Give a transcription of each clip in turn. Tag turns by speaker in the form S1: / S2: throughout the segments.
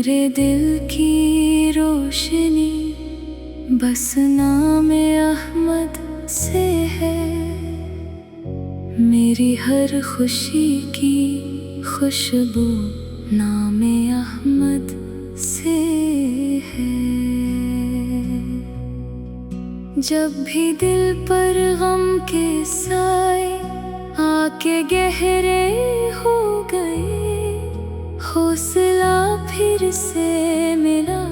S1: मेरे दिल की रोशनी बस नाम अहमद से है। मेरी हर खुशी की खुशबू नाम अहमद से है। जब भी दिल पर गम के साए आके गहरे हो गए, हौसला फिर से मिला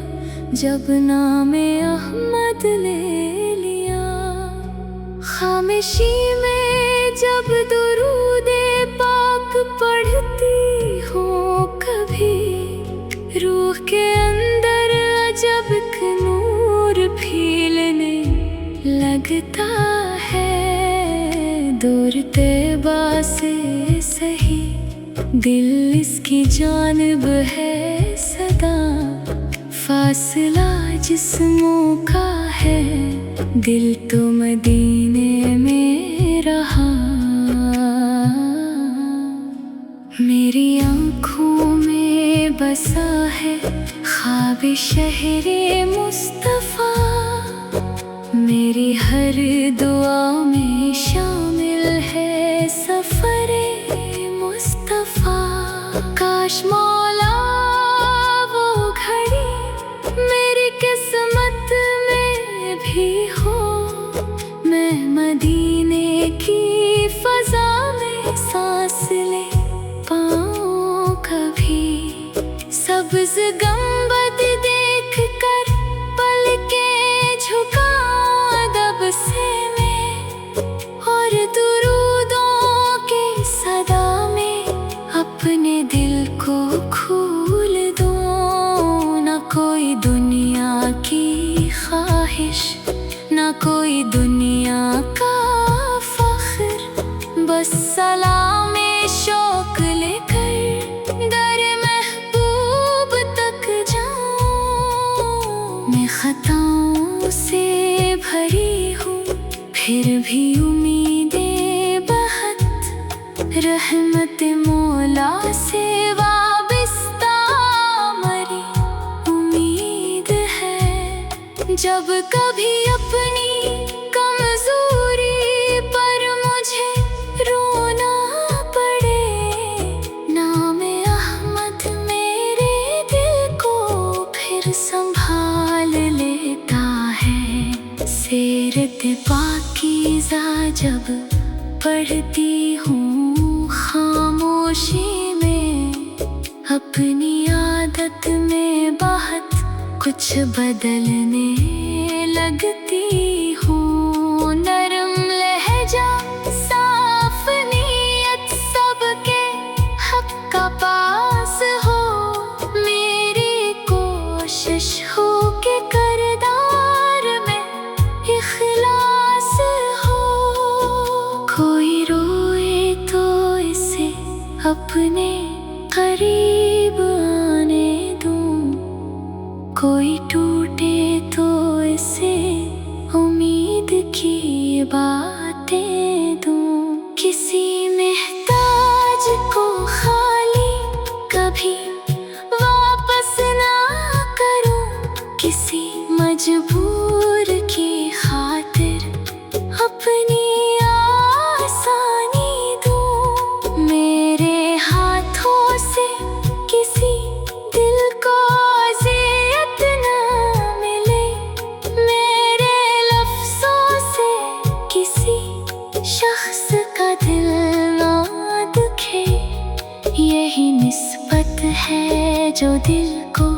S1: जब नाम अहमद ले लिया। खामोशी में जब दुरूदे पाक पढ़ती हूँ, कभी रूह के अंदर अजब नूर फीलने लगता है। दूर तैबा से सही दिल इसकी जानिब है सदा, फासला जिस्मों का है दिल तो मदीने में रहा। मेरी आँखों में बसा है ख्वाब शहरे मुस्तफ़ा, मेरी हर दुआ में शामिल है सफरे मुस्तफ़ा। काश मौला वो घड़ी मेरी किस्मत में भी हो, मैं मदीने की फजा में सांस ले पाऊँ कभी। सब्ज़ गंबद देख कर पलकें झुकाऊं अदब से मैं, और दुरूदों की सदा में अपने दिल को खोल दूं। ना कोई दुनिया की ख्वाहिश, ना कोई दुनिया का फख्र, बस सलाम शौक लेकर दर महबूब तक जाऊं। मैं खताओं से भरी हूँ फिर भी उम्मीदें बहुत, रहमत मौला से वाबिस्ता मरी उम्मीद है। जब कभी अपनी कमजोरी पर मुझे रोना पड़े, नाम अहमद मेरे दिल को फिर संभाल लेता है। सीरत पाकीज़ा जब पढ़ती हूँ खामोशी में, अपनी आदत में बहुत कुछ बदलने लगती हूँ। नरम लहजा साफ नीयत सबके हक का पास हो, मेरी कोशिश हो के करदार में इखलास हो। कोई रोए तो इसे अपने करीब आने दूं, कोई टूटे तो इसे उम्मीद की बातें दूं। किसी महताज को खाली कभी वापस ना करूं, किसी मजबूर की खातिर अपनी आसानी दूं। मेरे हाथों से किसी दिल को अज़ियत ना मिले, मेरे लफ्ज़ों से किसी शख्स का दिल ना दुखे। यही निस्बत है जो दिल को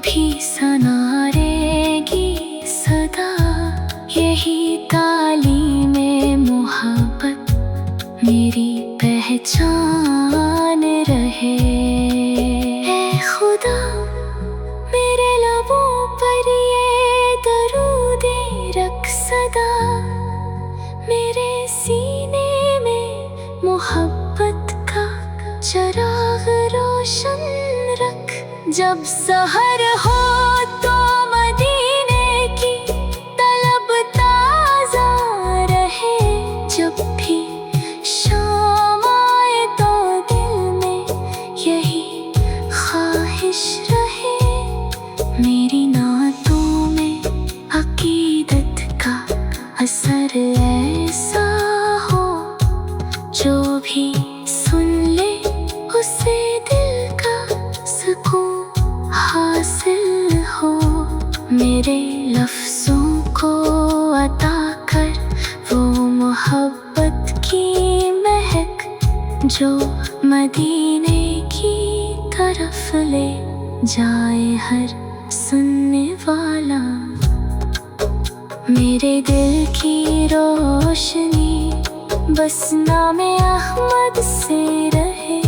S1: भी संवारेगी सदा, यही तालीमे मोहब्बत मेरी पहचान रहे। ऐ खुदा मेरे लबों पर ये दरूदे रख सदा, मेरे सीने में मोहब्बत का चिराग रोशन रख। जब सहर हो तो मदीने की तलब ताज़ा रहे, जब भी शाम आए तो दिल में यही ख्वाहिश रहे। सुकून हासिल हो। मेरे लफ्ज़ों को अता कर वो मोहब्बत की महक जो मदीने की तरफ ले जाए हर सुनने वाला। मेरे दिल की रोशनी बस नामे अहमद से रहे।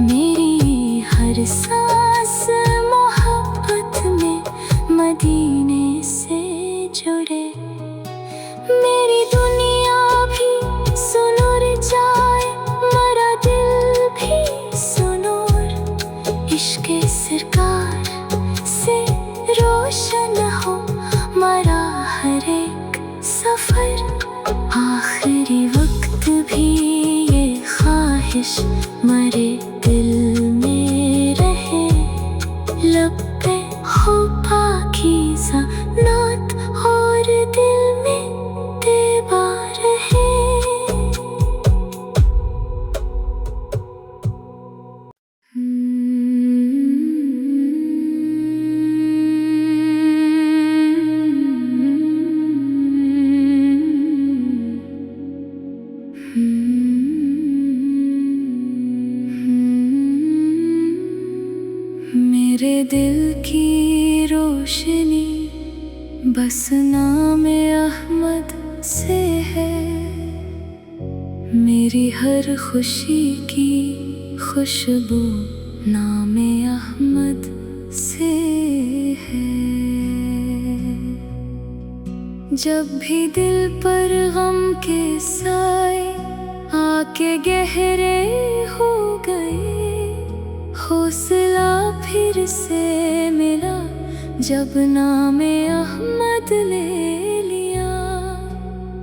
S1: मेरी हर सांस मोहब्बत में मदीने से जुड़े। मेरी दुनिया भी सुनूर जाए, मेरा दिल भी सुनूर। इश्क़े सरकार से रोशन हो मेरा हर एक सफ़र। आखिरी वक्त भी ये ख्वाहिश मेरे दिल में रहे। लब पे हो पाकीज़ा नात और दिल में तेबा रहे। मेरे दिल की रोशनी बस नामे अहमद से है। मेरी हर खुशी की खुशबू नामे अहमद से है। जब भी दिल पर गम के साए आके गहरे हो गए, हौसला फिर से मिला जब नामे अहमद ले लिया।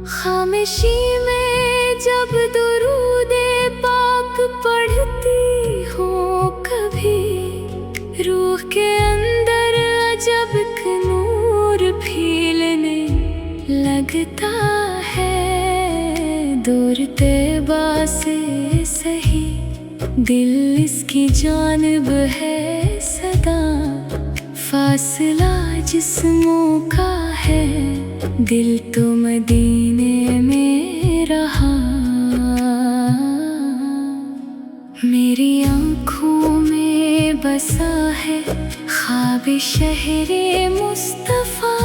S1: खामोशी में जब दुरूदे पाक पढ़ती हूँ कभी, रूह के अंदर अजब का नूर फीलने लगता है। दूर तैबा से सही दिल इसकी जानिब है सदा। फासला जिस्मों का है, दिल तो मदीने में रहा। मेरी आँखों में बसा है ख्वाब शहरे मुस्तफ़ा।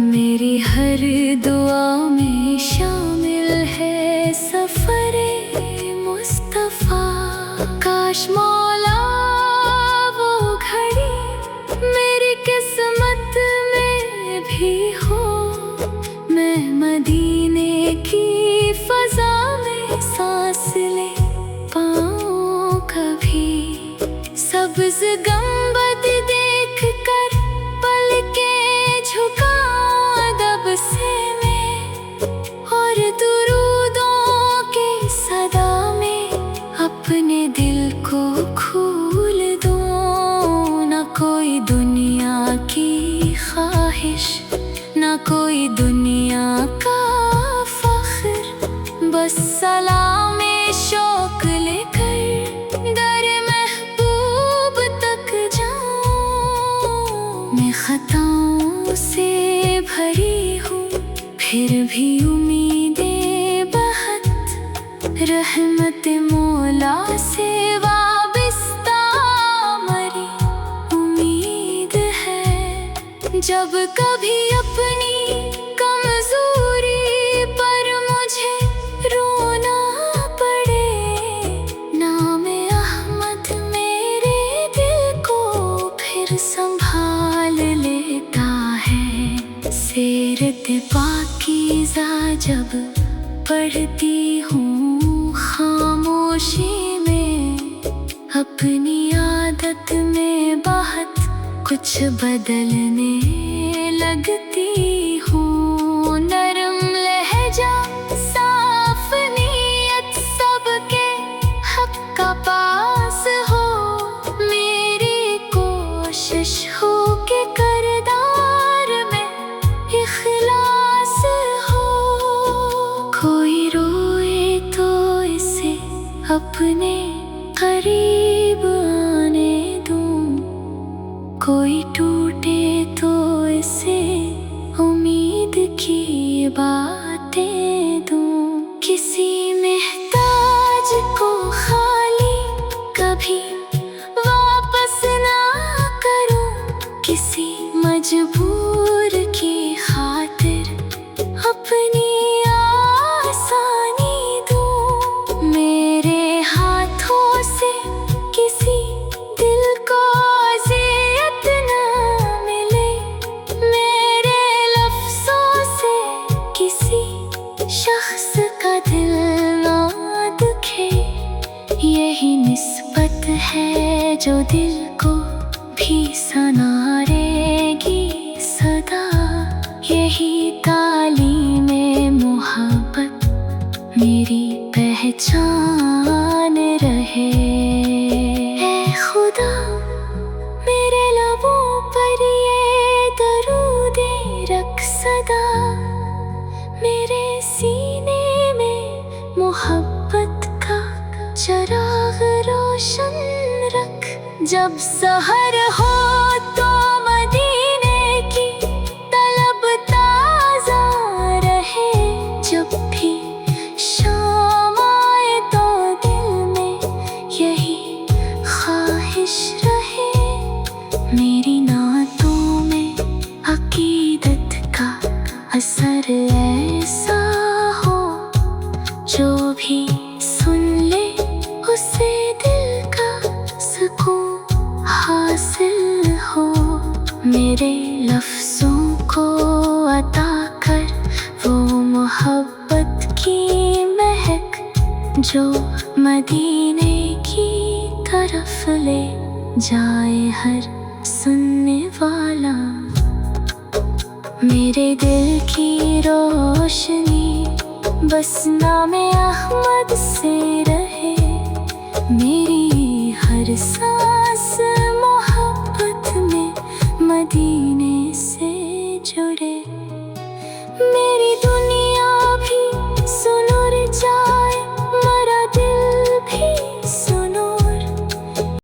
S1: मेरी हर दुआ में शामिल है सफ़रे मुस्तफ़ा। काश मौला वो घड़ी मेरी किस्मत में भी हो। मैं मदीने की फ़ज़ा में सांस ले पाऊँ कभी। सब्ज़ गंबद देख कर पलकें झुकाऊँ अदब से मैं, और दुरूदों की सदा में अपने दिल को खोल दूँ। ना कोई दुनिया की ख्वाहिश, ना कोई दुनिया का फ़ख्र, बस सलामे शौक़ लेकर दर महबूब तक जाऊँ। मैं ख़ताओं से भरी हूँ फिर भी उम्मीदें बहुत। रहमत मौला से वाबिस्ता मेरी उम्मीद है। जब कभी अपनी कमजोरी पर मुझे रोना पड़े, नामे अहमद मेरे दिल को फिर संभाल लेता है। सीरत पाकीज़ा जब पढ़ती हूँ खामोशी में, अपनी आदत में बहुत कुछ बदलने लगती हूँ। नरम लहजा साफ नीयत सबके हक का पास हो। मेरी कोशिश हो के करदार में इखलास हो। कोई रोए तो इसे अपने करीब आने कोई टूटे तो इसे उम्मीद की बातें दूं। किसी मोहताज को खाली कभी वापस ना करूं। किसी मजबूर की खातिर अपनी आसानी दूं। मेरे हाथों से किसी दिल को अज़ियत ना मिले। मेरे लफ्ज़ों से किसी शख्स का दिल ना दुखे। यही निस्बत है जो दिल को भी संवारेगी सदा। यही तालीमे मोहब्बत मेरी पहचान रहे। ऐ खुदा मेरे लबों पर ये दरूदे रख सदा। मेरे सीने में मोहब्बत का चिराग रोशन रख। जब सहर हो तो मदीने की तलब ताज़ा रहे। जब भी शाम आए तो दिल में यही ख्वाहिश रहे। मेरी नातों में अकीदत का असर ऐसा हो, जो भी सुन ले उसे दिल का सुकून हासिल हो। मेरे लफ्ज़ों को अता कर वो मोहब्बत की महक, जो मदीने की तरफ ले जाए हर सुनने वाला। मेरे दिल की रोशनी बस नामे अहमद से रहे। मेरी हर